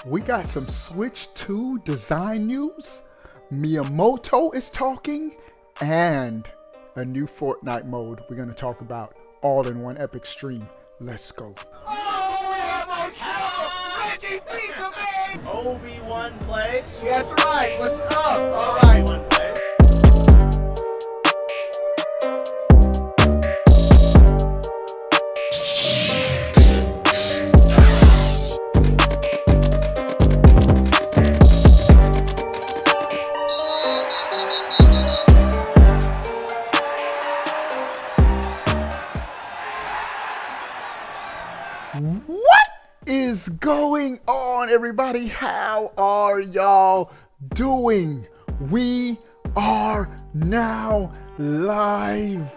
We got some Switch 2 design news. Miyamoto is talking, and a new Fortnite mode we're going to talk about all in one epic stream. Let's go. Obi-Wan plays. That's right. What's up? All right. Obi-Wan plays. What is going on, everybody? How are y'all doing? We are now live.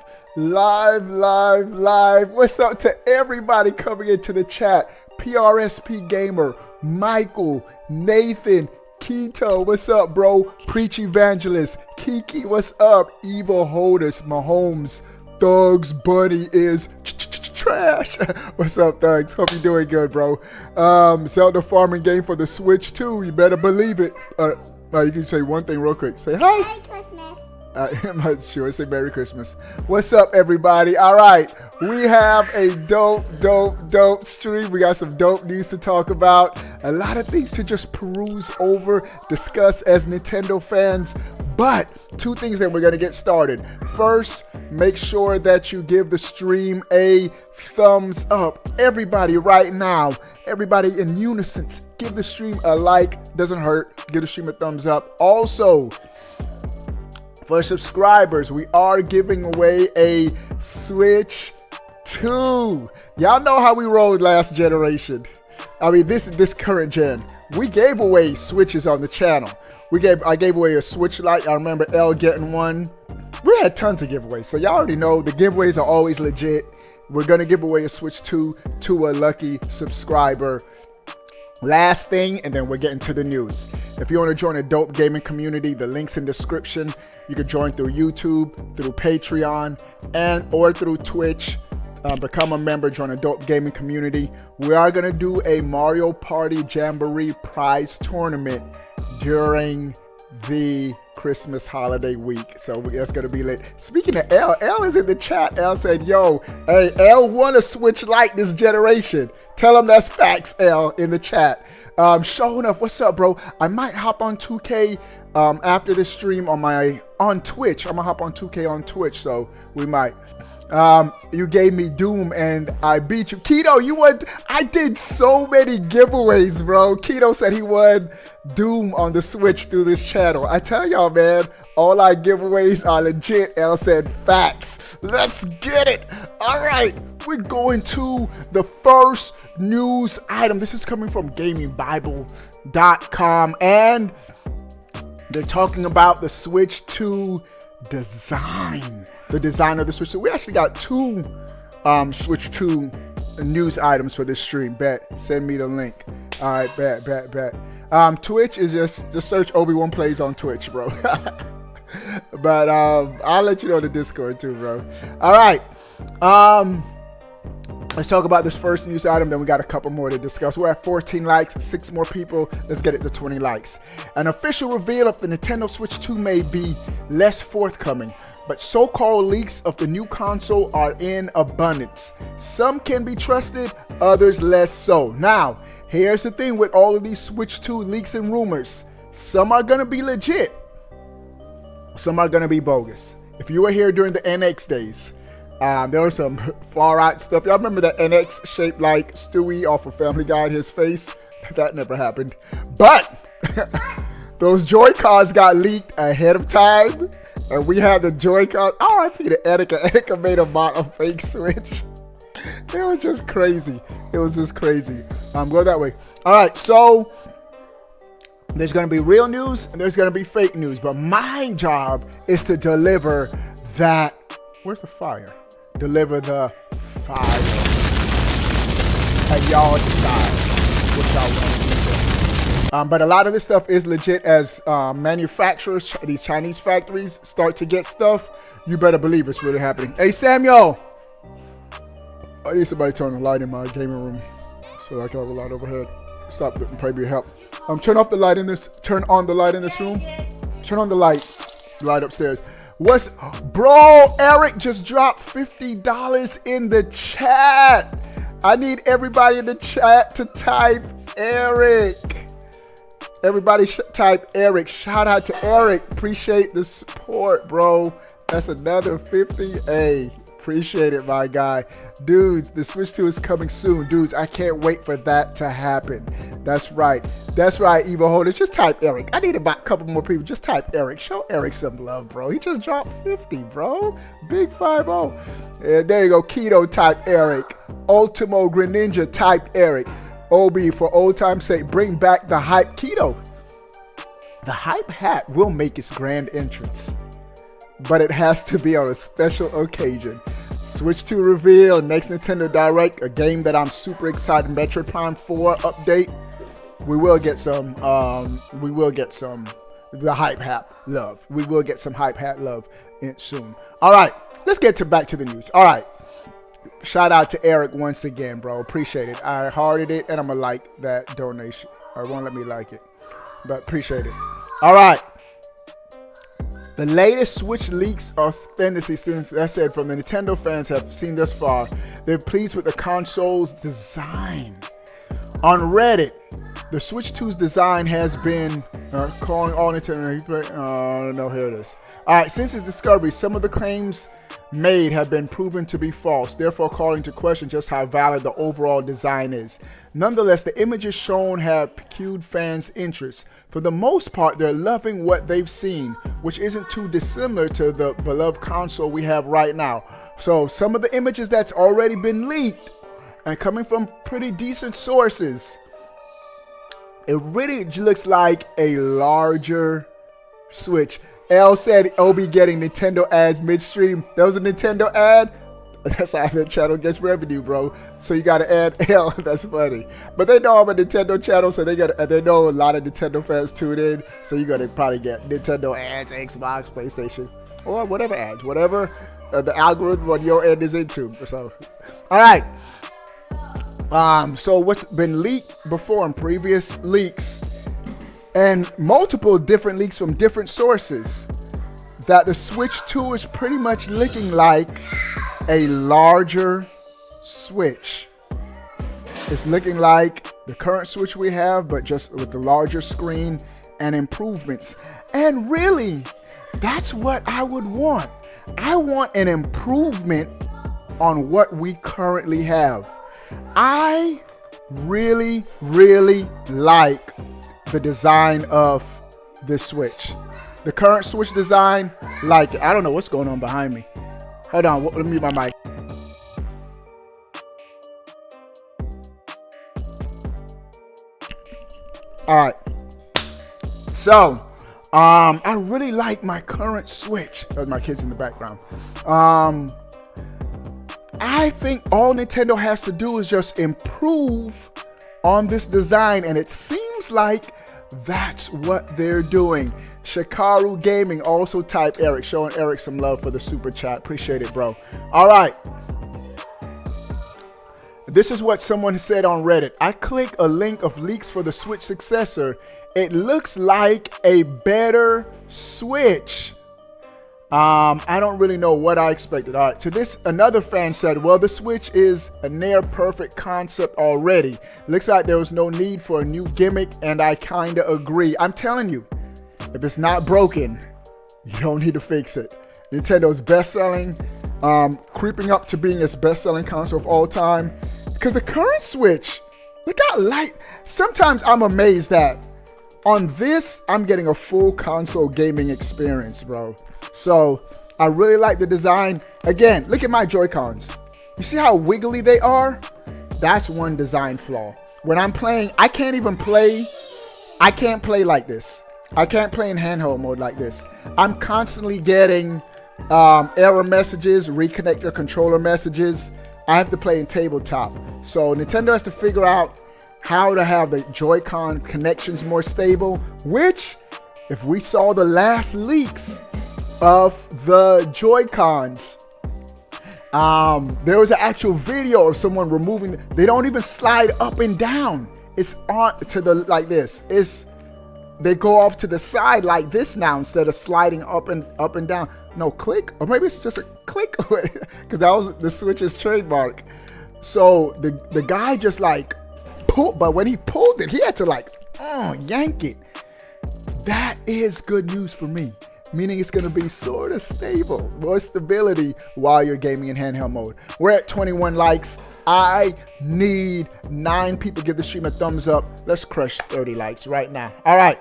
What's up to everybody coming into the chat? PRSP Gamer, Michael, Nathan, Keto, what's up, bro? Preach Evangelist, Kiki, what's up? Evil Holders, Mahomes, Thugs, Bunny is trash. What's up, Thugs? Hope you're doing good, bro. Zelda farming game for the Switch 2. You better believe it. You can say one thing real quick. Say hi. Merry Christmas. I'm not sure. Say Merry Christmas. What's up, everybody? All right. We have a dope stream. We got some dope news to talk about. A lot of things to just peruse over, discuss as Nintendo fans. But two things that we're going to get started. First, make sure that you give the stream a thumbs up. Everybody right now, everybody in unison, give the stream a like. Doesn't hurt. Give the stream a thumbs up. Also, for subscribers, we are giving away a Switch 2. Y'all know how we rolled last generation. I mean, this current gen. We gave away Switches on the channel. I gave away a Switch Lite. I remember L getting one. We had tons of giveaways, so y'all already know the giveaways are always legit. We're gonna give away a Switch 2 to a lucky subscriber. Last thing, and then we're getting to the news. If you want to join a dope gaming community, the link's in the description. You can join through YouTube, through Patreon, or through Twitch. Become a member, join a dope gaming community. We are gonna do a Mario Party Jamboree prize tournament during the Christmas holiday week, so that's gonna be lit. Speaking of L is in the chat. L said, yo, hey, L won a Switch Lite this generation. Tell him that's facts, L, in the chat. Showing up, what's up, bro? I might hop on 2K after this stream on Twitch. I'm gonna hop on 2K on Twitch, so we might. You gave me Doom and I beat you. Keto, you won. I did so many giveaways, bro. Keto said he won Doom on the Switch through this channel. I tell y'all, man, all our giveaways are legit. L said facts. Let's get it. All right, we're going to the first news item. This is coming from gamingbible.com, and they're talking about the Switch 2 design. The design of the Switch 2. We actually got two Switch 2 news items for this stream. Bet. Send me the link. All right, bet. Twitch is just search Obi-Wan Plays on Twitch, bro. But I'll let you know the Discord too, bro. All right. Let's talk about this first news item, then we got a couple more to discuss. We're at 14 likes, 6 more people. Let's get it to 20 likes. An official reveal of the Nintendo Switch 2 may be less forthcoming, but so-called leaks of the new console are in abundance. Some can be trusted, others less so. Now, here's the thing with all of these Switch 2 leaks and rumors. Some are gonna be legit. Some are gonna be bogus. If you were here during the NX days, there was some far out stuff. Y'all remember that NX shaped like Stewie off of Family Guy, his face? That never happened. But those Joy-Cons got leaked ahead of time. And we had the Joy-Con. RIP to Etika. Etika made a fake Switch. It was just crazy. Go that way. All right, so there's going to be real news and there's going to be fake news. But my job is to deliver that. Where's the fire? Deliver the fire. And y'all decide what y'all want to do. But a lot of this stuff is legit as manufacturers, these Chinese factories start to get stuff. You better believe it's really happening. Hey, Samuel. I need somebody to turn the light in my gaming room so I can have a light overhead. Stop. Probably help. Turn off the light in this. Turn on the light in this room. Turn on the light upstairs. Bro, Eric just dropped $50 in the chat. I need everybody in the chat to type Eric. Everybody type Eric. Shout out to Eric. Appreciate the support, bro. That's another 50. Hey, appreciate it, my guy. Dudes, the Switch 2 is coming soon. Dudes, I can't wait for that to happen. That's right. That's right, Evo holders. Just type Eric. I need about a couple more people. Just type Eric. Show Eric some love, bro. He just dropped 50, bro. Big 5-0. And there you go. Keto, type Eric. Ultimo Greninja, type Eric. OB, for old time's sake, bring back the hype. Keto. The hype hat will make its grand entrance, but it has to be on a special occasion. Switch 2 reveal, next Nintendo Direct, a game that I'm super excited. Metroid Prime 4 update. We will get some. The hype hat love. We will get some hype hat love soon. All right, let's get back to the news. All right. Shout out to Eric once again, bro. Appreciate it. I hearted it, and I'm gonna like that donation. Or it won't let me like it, but appreciate it. All right. The latest Switch leaks are fantasy, since I said, from the Nintendo fans have seen thus far. They're pleased with the console's design. On Reddit, the Switch 2's design has been calling all Nintendo. No, here it is. All right, since its discovery, some of the claims made have been proven to be false, therefore calling to question just how valid the overall design is. Nonetheless, the images shown have piqued fans' interest. For the most part, they're loving what they've seen, which isn't too dissimilar to the beloved console we have right now. So some of the images that's already been leaked and coming from pretty decent sources, it really looks like a larger Switch. L said Obi getting Nintendo ads midstream. That was a Nintendo ad? That's how that channel gets revenue, bro. So you gotta add L. That's funny. But they know I'm a Nintendo channel, so they know a lot of Nintendo fans tune in. So you're gonna probably get Nintendo ads, Xbox, PlayStation, or whatever ads, whatever the algorithm on your end is into. So, all right. So what's been leaked before in previous leaks, and multiple different leaks from different sources, that the Switch 2 is pretty much looking like a larger Switch. It's looking like the current Switch we have, but just with the larger screen and improvements. And really, that's what I would want. I want an improvement on what we currently have. I really, really like the design of this Switch. The current Switch design, like, I don't know what's going on behind me. Hold on, let me mute my mic. All right. So, I really like my current Switch. There's my kids in the background. I think all Nintendo has to do is just improve on this design, and it seems like that's what they're doing. Shikaru Gaming, also type Eric, showing Eric some love for the super chat. Appreciate it, bro. All right. This is what someone said on Reddit. I click a link of leaks for the Switch successor. It looks like a better Switch. I don't really know what I expected. All right, to this, another fan said, well, the Switch is a near perfect concept already. Looks like there was no need for a new gimmick, and I kind of agree. I'm telling you, if it's not broken, you don't need to fix it. Nintendo's best-selling, creeping up to being its best-selling console of all time. Because the current Switch, look how light. Sometimes I'm amazed that on this, I'm getting a full console gaming experience, bro. So I really like the design. Again, look at my Joy-Cons. You see how wiggly they are? That's one design flaw. When I'm playing, I can't play like this. I can't play in handheld mode like this. I'm constantly getting error messages, reconnect your controller messages. I have to play in tabletop. So Nintendo has to figure out how to have the Joy-Con connections more stable, which, if we saw the last leaks of the Joy-Cons, there was an actual video of someone removing, they don't even slide up and down it's on to the like this. They go off to the side like this now instead of sliding up and down. No, click, or maybe it's just a click, because that was the Switch's trademark. So the guy just like pulled, but when he pulled it, he had to like yank it. That is good news for me, meaning it's going to be sort of stable, more stability while you're gaming in handheld mode. We're at 21 likes. I need 9 people to give the stream a thumbs up. Let's crush 30 likes right now. All right.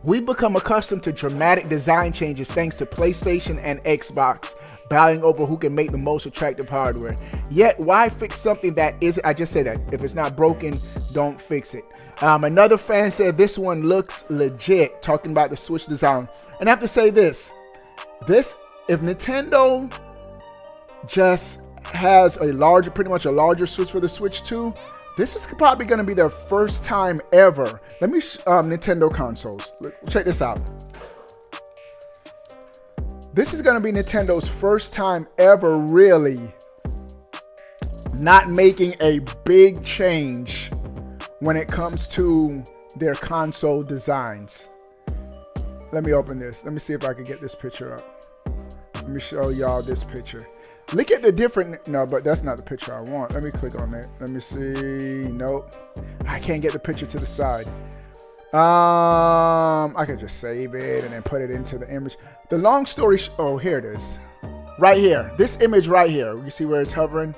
We've become accustomed to dramatic design changes thanks to PlayStation and Xbox battling over who can make the most attractive hardware. Yet, why fix something that isn't? I just say that. If it's not broken, don't fix it. Another fan said this one looks legit, talking about the Switch design. And I have to say this. If Nintendo just has pretty much a larger Switch for the Switch 2, this is probably going to be their first time ever. Let me Nintendo consoles. Check this out. This is going to be Nintendo's first time ever really not making a big change when it comes to their console designs. Let me open this. Let me see if I can get this picture up. Let me show y'all this picture. Look at the different, no, but that's not the picture I want. Let me click on it. Let me see. Nope. I can't get the picture to the side. I can just save it and then put it into the image. The long story, oh, here it is. Right here. This image right here. You see where it's hovering?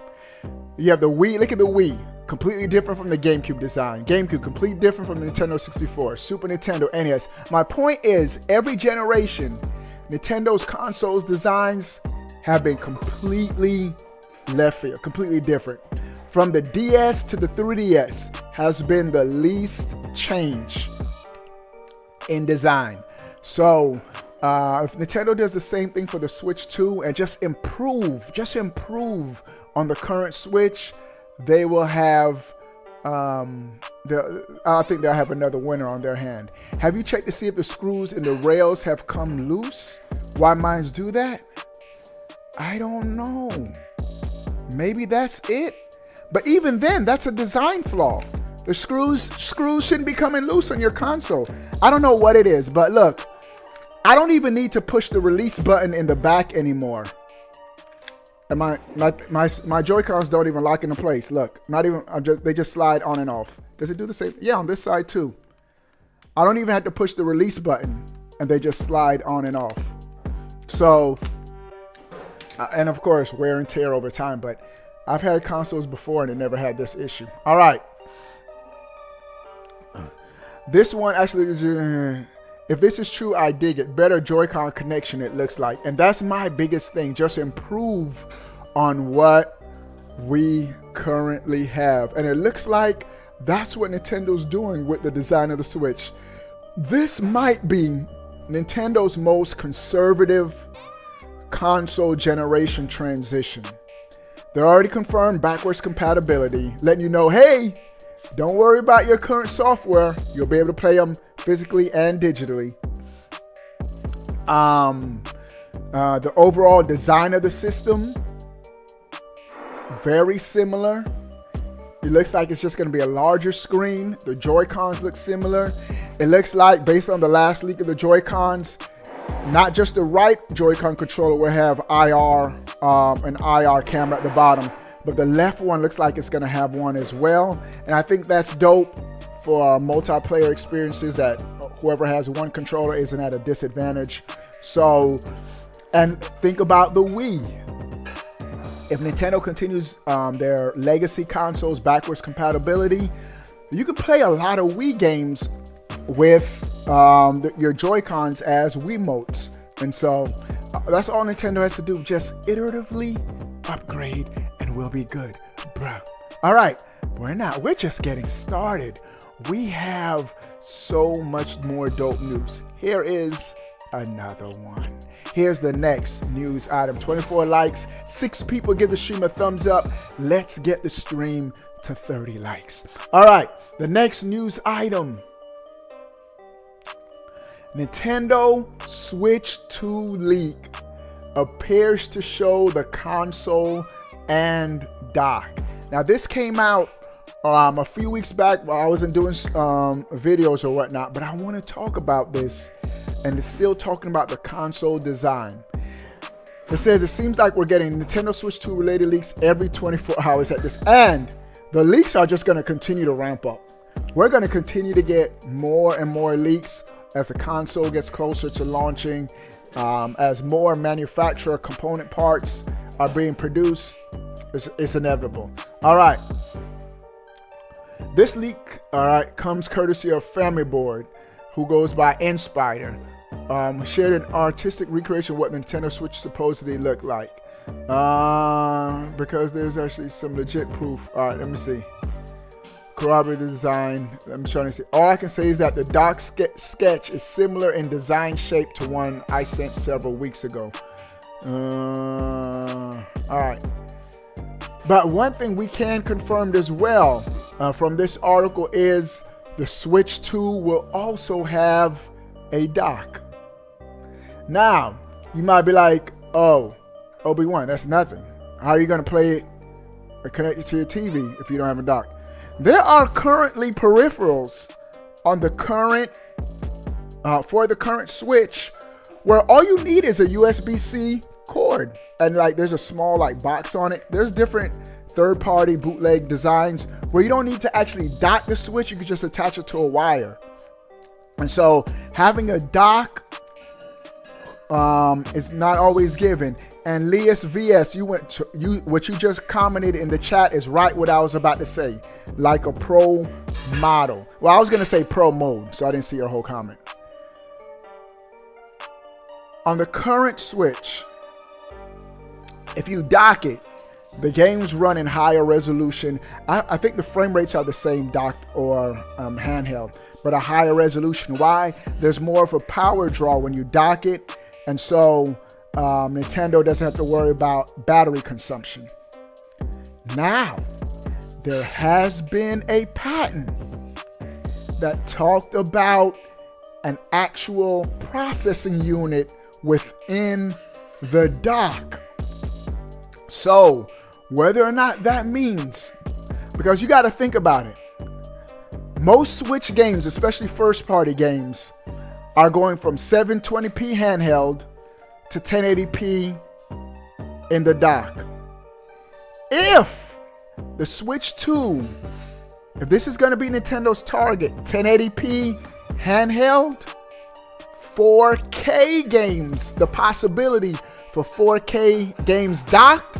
You have the Wii. Look at the Wii. Completely different from the GameCube design. GameCube, completely different from the Nintendo 64. Super Nintendo, NES. My point is, every generation, Nintendo's consoles designs have been completely left field, completely different. From the DS to the 3DS has been the least change in design. So if Nintendo does the same thing for the Switch 2 and just improve on the current Switch, they will have, I think they'll have another winner on their hand. Have you checked to see if the screws in the rails have come loose? Why mines do that? I don't know. Maybe that's it. But even then, that's a design flaw. The screws shouldn't be coming loose on your console. I don't know what it is, but look, I don't even need to push the release button in the back anymore. And my Joy-Cons don't even lock into place. Look, not even, they just slide on and off. Does it do the same? Yeah, on this side too. I don't even have to push the release button and they just slide on and off. So, and of course, wear and tear over time, but I've had consoles before and it never had this issue. All right. This one actually, if this is true, I dig it. Better Joy-Con connection, it looks like. And that's my biggest thing. Just improve on what we currently have. And it looks like that's what Nintendo's doing with the design of the Switch. This might be Nintendo's most conservative console generation transition. They're already confirmed backwards compatibility, letting you know, hey, don't worry about your current software. You'll be able to play them physically and digitally. The overall design of the system, very similar. It looks like it's just going to be a larger screen. The Joy-Cons look similar. It looks like, based on the last leak of the Joy-Cons, not just the right Joy-Con controller will have an IR camera at the bottom, but the left one looks like it's going to have one as well. And I think that's dope for multiplayer experiences, that whoever has one controller isn't at a disadvantage. So, and think about the Wii. If Nintendo continues their legacy consoles backwards compatibility, you can play a lot of Wii games with your Joy-Cons as Wiimotes. And so that's all Nintendo has to do. Just iteratively upgrade and we'll be good, bro. All right, we're just getting started. We have so much more dope news. Here is another one. Here's the next news item. 24 likes, 6 people give the stream a thumbs up. Let's get the stream to 30 likes. All right, the next news item. Nintendo Switch 2 leak appears to show the console and dock. Now this came out a few weeks back while I wasn't doing videos or whatnot, but I want to talk about this, and it's still talking about the console design. It says it seems like we're getting Nintendo Switch 2 related leaks every 24 hours at this, and the leaks are just going to continue to ramp up. We're going to continue to get more and more leaks as the console gets closer to launching, as more manufacturer component parts are being produced. It's inevitable. All right. This leak, all right, comes courtesy of Family Board, who goes by Inspider. Shared an artistic recreation of what Nintendo Switch supposedly looked like. Because there's actually some legit proof. All right, let me see. Corroborate the design. I'm trying to see. All I can say is that the dock sketch is similar in design shape to one I sent several weeks ago. All right. But one thing we can confirm as well from this article is the Switch 2 will also have a dock. Now, you might be like, oh, Obi-Wan, that's nothing. How are you going to play it or connect it to your TV if you don't have a dock? There are currently peripherals on the current, for the current Switch, where all you need is a USB-C cord. And like there's a small like box on it. There's different third-party bootleg designs where you don't need to actually dock the Switch. You can just attach it to a wire. And so having a dock is not always given. And Lias VS, what you just commented in the chat is right what I was about to say. Like a pro model. Well, I was gonna say pro mode, so I didn't see your whole comment. On the current Switch, if you dock it, the games run in higher resolution. I think the frame rates are the same docked or handheld, but a higher resolution. Why? There's more of a power draw when you dock it, and so Nintendo doesn't have to worry about battery consumption. Now, there has been a patent that talked about an actual processing unit within the dock. So whether or not that means, because you got to think about it, most Switch games, especially first party games, are going from 720p handheld to 1080p in the dock. If the Switch 2, if this is going to be Nintendo's target, 1080p handheld, 4K games, the possibility for 4K games docked,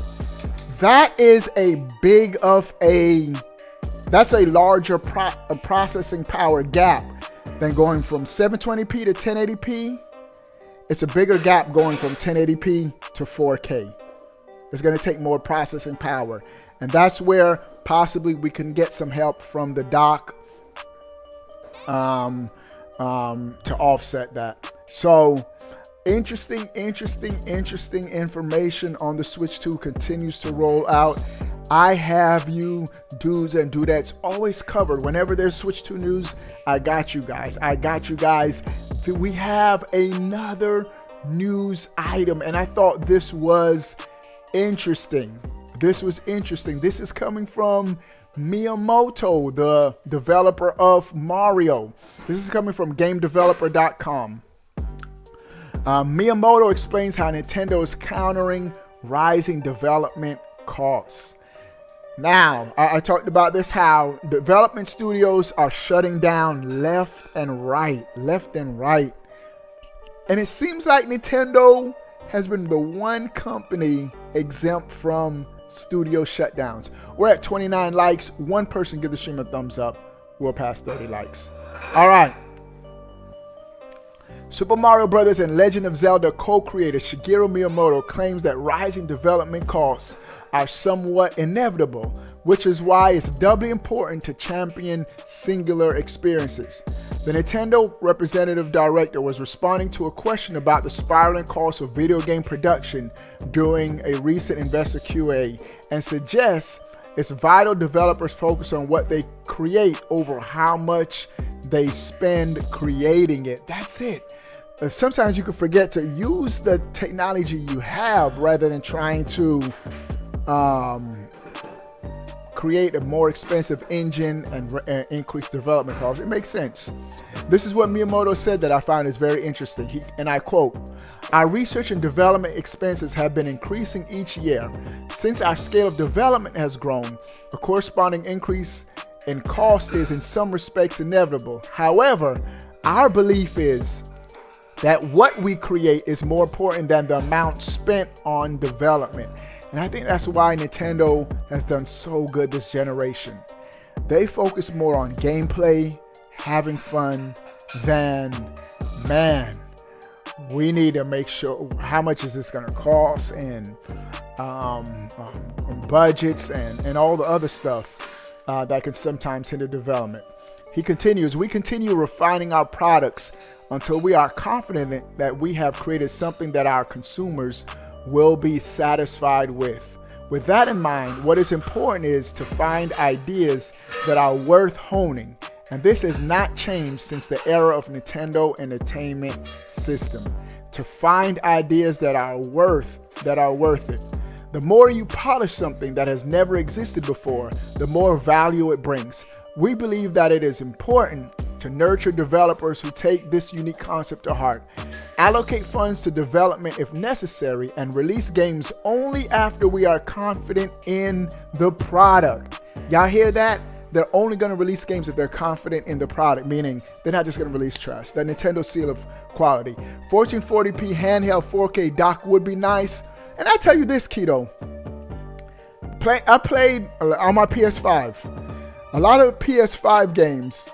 that is a big of a, that's a larger processing power gap than going from 720p to 1080p. It's a bigger gap going from 1080p to 4K. It's going to take more processing power. And that's where possibly we can get some help from the dock to offset that. So interesting information on the Switch 2 continues to roll out. I have you dudes and dudettes always covered. Whenever there's Switch 2 news, I got you guys. We have another news item, and I thought this was interesting. This is coming from Miyamoto, the developer of Mario. This is coming from GameDeveloper.com. Miyamoto explains how Nintendo is countering rising development costs. Now, I talked about this, how development studios are shutting down left and right. And it seems like Nintendo has been the one company exempt from studio shutdowns. We're at 29 likes. One person give the stream a thumbs up. We'll pass 30 likes. All right. Super Mario Bros. And Legend of Zelda co-creator Shigeru Miyamoto claims that rising development costs are somewhat inevitable, which is why it's doubly important to champion singular experiences. The Nintendo representative director was responding to a question about the spiraling costs of video game production during a recent investor Q&A, and suggests it's vital developers focus on what they create over how much they spend creating it. That's it. Sometimes you can forget to use the technology you have rather than trying to create a more expensive engine and increase development costs. It makes sense. This is what Miyamoto said that I found is very interesting. And I quote, "Our research and development expenses have been increasing each year. Since our scale of development has grown, a corresponding increase in cost is in some respects inevitable. However, our belief is that what we create is more important than the amount spent on development." And I think that's why Nintendo has done so good this generation. They focus more on gameplay, having fun, than, man, we need to make sure how much is this going to cost, and budgets and all the other stuff that can sometimes hinder development. He continues, "We continue refining our products until we are confident that we have created something that our consumers will be satisfied with. With that in mind, what is important is to find ideas that are worth honing. And this has not changed since the era of Nintendo Entertainment System. To find ideas that are worth it. The more you polish something that has never existed before, the more value it brings. We believe that it is important to nurture developers who take this unique concept to heart. Allocate funds to development if necessary, and release games only after we are confident in the product." Y'all hear that? They're only going to release games if they're confident in the product, meaning they're not just going to release trash. That Nintendo seal of quality. 1440p handheld 4K dock would be nice. And I tell you this, Keto. I played on my PS5. A lot of PS5 games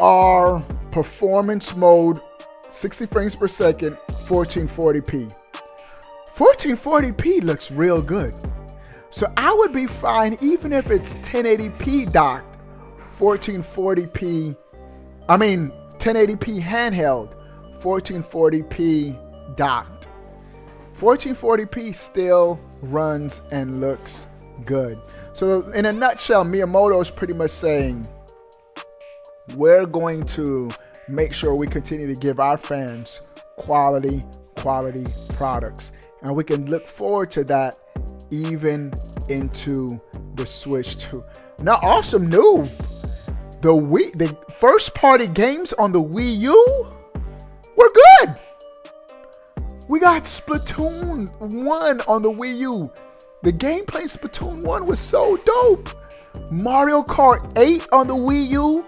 are performance mode, 60 frames per second, 1440p. 1440p looks real good. So I would be fine even if it's 1080p docked, 1080p handheld, 1440p docked. 1440p still runs and looks good. So in a nutshell, Miyamoto is pretty much saying, we're going to make sure we continue to give our fans quality products. And we can look forward to that even into the Switch 2. Now, awesome news. The first party games on the Wii U were good. We got Splatoon 1 on the Wii U. The gameplay in Splatoon 1 was so dope. Mario Kart 8 on the Wii U.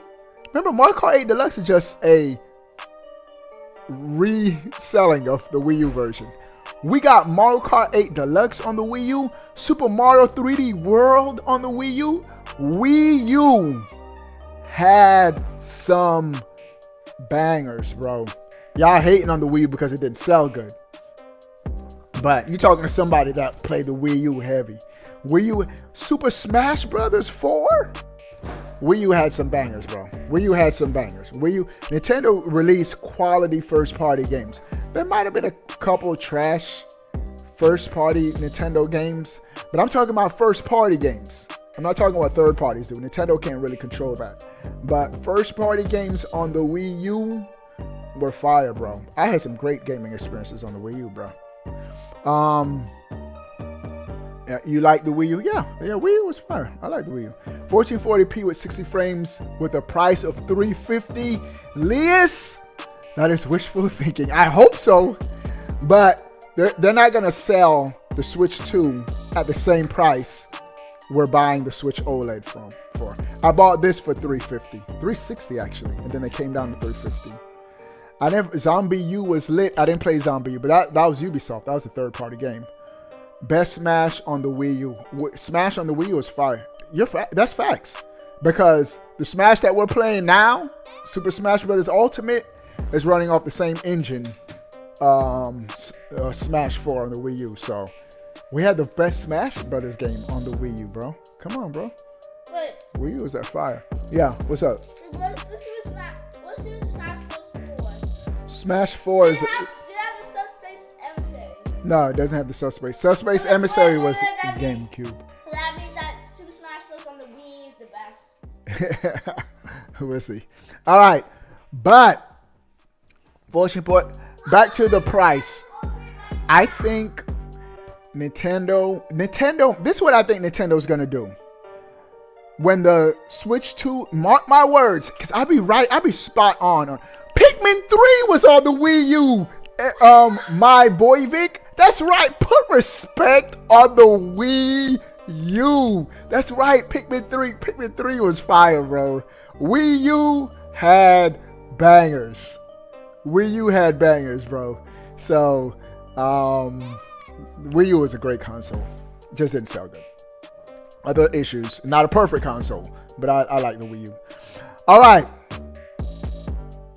Remember, Mario Kart 8 Deluxe is just a reselling of the Wii U version. We got Mario Kart 8 Deluxe on the Wii U. Super Mario 3D World on the Wii U. Wii U had some bangers, bro. Y'all hating on the Wii U because it didn't sell good. But you talking to somebody that played the Wii U heavy. Wii U, Super Smash Brothers 4? Wii U had some bangers, bro. Wii U had some bangers. Nintendo released quality first-party games. There might have been a couple trash first-party Nintendo games, but I'm talking about first-party games. I'm not talking about third parties do. Nintendo can't really control that. But first-party games on the Wii U were fire, bro. I had some great gaming experiences on the Wii U, bro. You like the Wii U? Yeah, Wii U was fire. I like the Wii U. 1440p with 60 frames with a price of $350. Lias, that is wishful thinking. I hope so, but they're not gonna sell the Switch 2 at the same price we're buying the Switch OLED for. I bought this for $350, $360 actually, and then they came down to $350. Zombie U was lit. I didn't play Zombie U, but that was Ubisoft. That was a third-party game. Best Smash on the Wii U. Smash on the Wii U was fire. That's facts. Because the Smash that we're playing now, Super Smash Bros. Ultimate, is running off the same engine, Smash 4 on the Wii U. So we had the best Smash Brothers game on the Wii U, bro. Come on, bro. Wait. Wii U is that fire. Yeah, what's up? What's your Smash Bros. 4? Smash 4 is... Did it have the Subspace Emissary? No, it doesn't have the Subspace. Subspace Emissary was GameCube. That means that Super Smash Bros. On the Wii is the best. We'll see. All right, but back to the price. I think Nintendo. This is what I think Nintendo's gonna do. when the Switch 2, mark my words, because I be spot on. Pikmin 3 was on the Wii U. My boy Vic, that's right. Put respect on the Wii U. That's right. Pikmin 3. Pikmin 3 was fire, bro. Wii U had bangers. Wii U had bangers, bro. So, Wii U was a great console. Just didn't sell good. Other issues. Not a perfect console, but I like the Wii U. All right.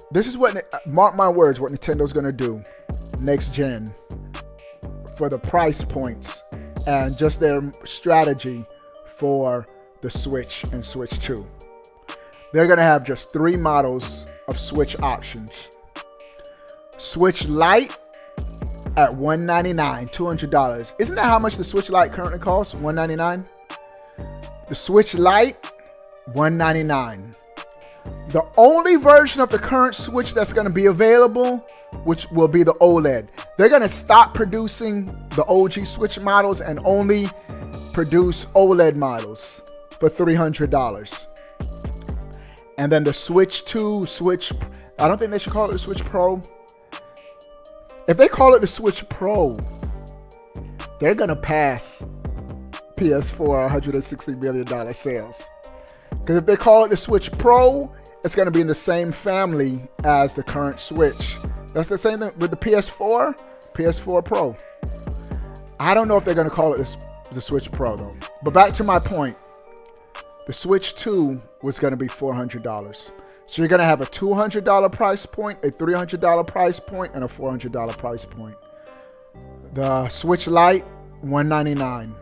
This is what, mark my words, what Nintendo's going to do next gen for the price points and just their strategy for the Switch and Switch 2. They're going to have just 3 models of Switch options. Switch Lite at $199, $200. Isn't that how much the Switch Lite currently costs? $199. The Switch Lite, $199. The only version of the current Switch that's going to be available, which will be the OLED. They're going to stop producing the OG Switch models and only produce OLED models for $300. And then the Switch 2, I don't think they should call it the Switch Pro. If they call it the Switch Pro, they're going to pass PS4 $160 million sales. Because if they call it the Switch Pro, it's going to be in the same family as the current Switch. That's the same thing with the PS4 Pro. I don't know if they're going to call it the Switch Pro though. But back to my point. The Switch 2 was going to be $400. So you're going to have a $200 price point, a $300 price point, and a $400 price point. The Switch Lite, $199.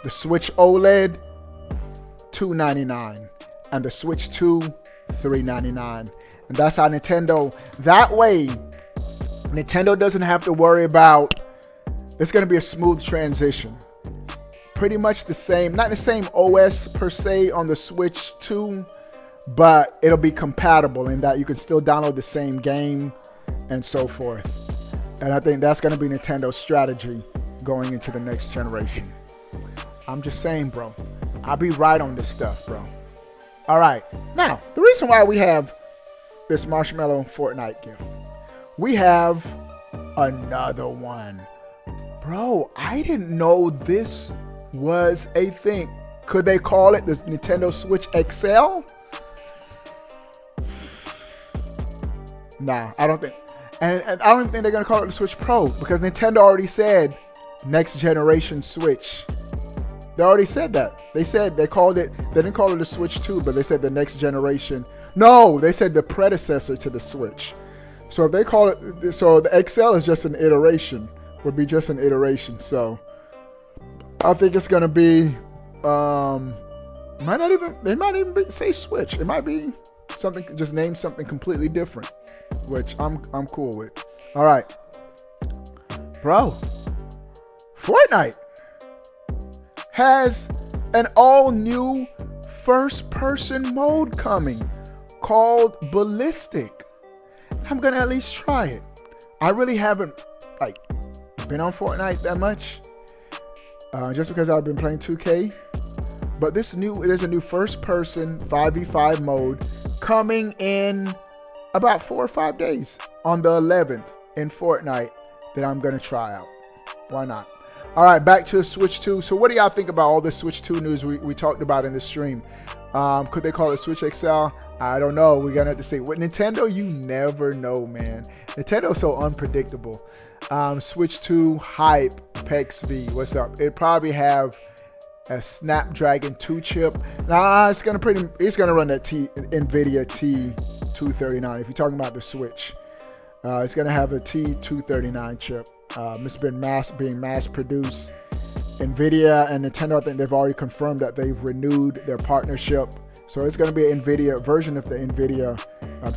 The Switch OLED, $299. And the Switch 2, $399. And that's how Nintendo, that way, Nintendo doesn't have to worry about, it's going to be a smooth transition. Pretty much the same, not the same OS per se on the Switch 2, but it'll be compatible in that you can still download the same game and so forth. And I think that's going to be Nintendo's strategy going into the next generation. I'm just saying, bro. I'll be right on this stuff, bro. All right. Now, the reason why we have this Marshmallow Fortnite gift, we have another one. Bro, I didn't know this was a thing. Could they call it the Nintendo Switch XL? Nah, I don't think. And I don't think they're going to call it the Switch Pro because Nintendo already said next generation Switch. They already said that. They said they called it, they didn't call it the Switch 2, but they said the next generation. No, they said the predecessor to the Switch. So if they call it, so the XL is just an iteration, would be just an iteration. So I think it's going to be, they might even say Switch. It might be something, just name something completely different, which I'm cool with. All right. Bro, Fortnite has an all-new first-person mode coming called Ballistic. I'm gonna at least try it. I really haven't been on Fortnite that much, just because I've been playing 2K. But there's a new first-person 5v5 mode coming in about 4 or 5 days on the 11th in Fortnite that I'm gonna try out. Why not? All right, back to the Switch 2. So what do y'all think about all this Switch 2 news we talked about in the stream? Could they call it Switch XL? I don't know. We're going to have to see. With Nintendo, you never know, man. Nintendo's so unpredictable. Switch 2 hype, PEX-V. What's up? It'd probably have a Snapdragon 2 chip. Nah, it's going to run that NVIDIA T239. If you're talking about the Switch, it's going to have a T239 chip. It's been being mass produced. NVIDIA and Nintendo, I think they've already confirmed that they've renewed their partnership. So it's going to be an NVIDIA version of the NVIDIA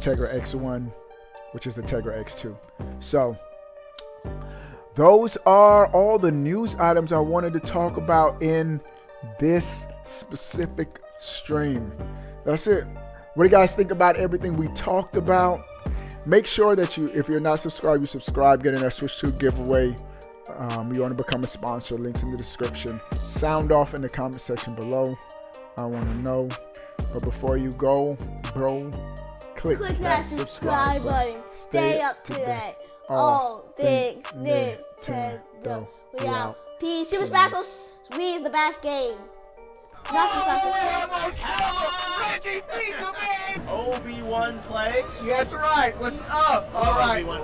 Tegra X1, which is the Tegra X2. So those are all the news items I wanted to talk about in this specific stream. That's it. What do you guys think about everything we talked about? Make sure that if you're not subscribed, you subscribe, get in that Switch 2 giveaway. You want to become a sponsor, links in the description. Sound off in the comment section below. I want to know. But before you go, bro, click that subscribe button. Stay up to date. All things Nintendo. We out. Peace. Super Smash Bros. Wii is the best game. Not Super Smash Bros. Obi-Wan plays. That's right. What's up? All right. Obi-Wan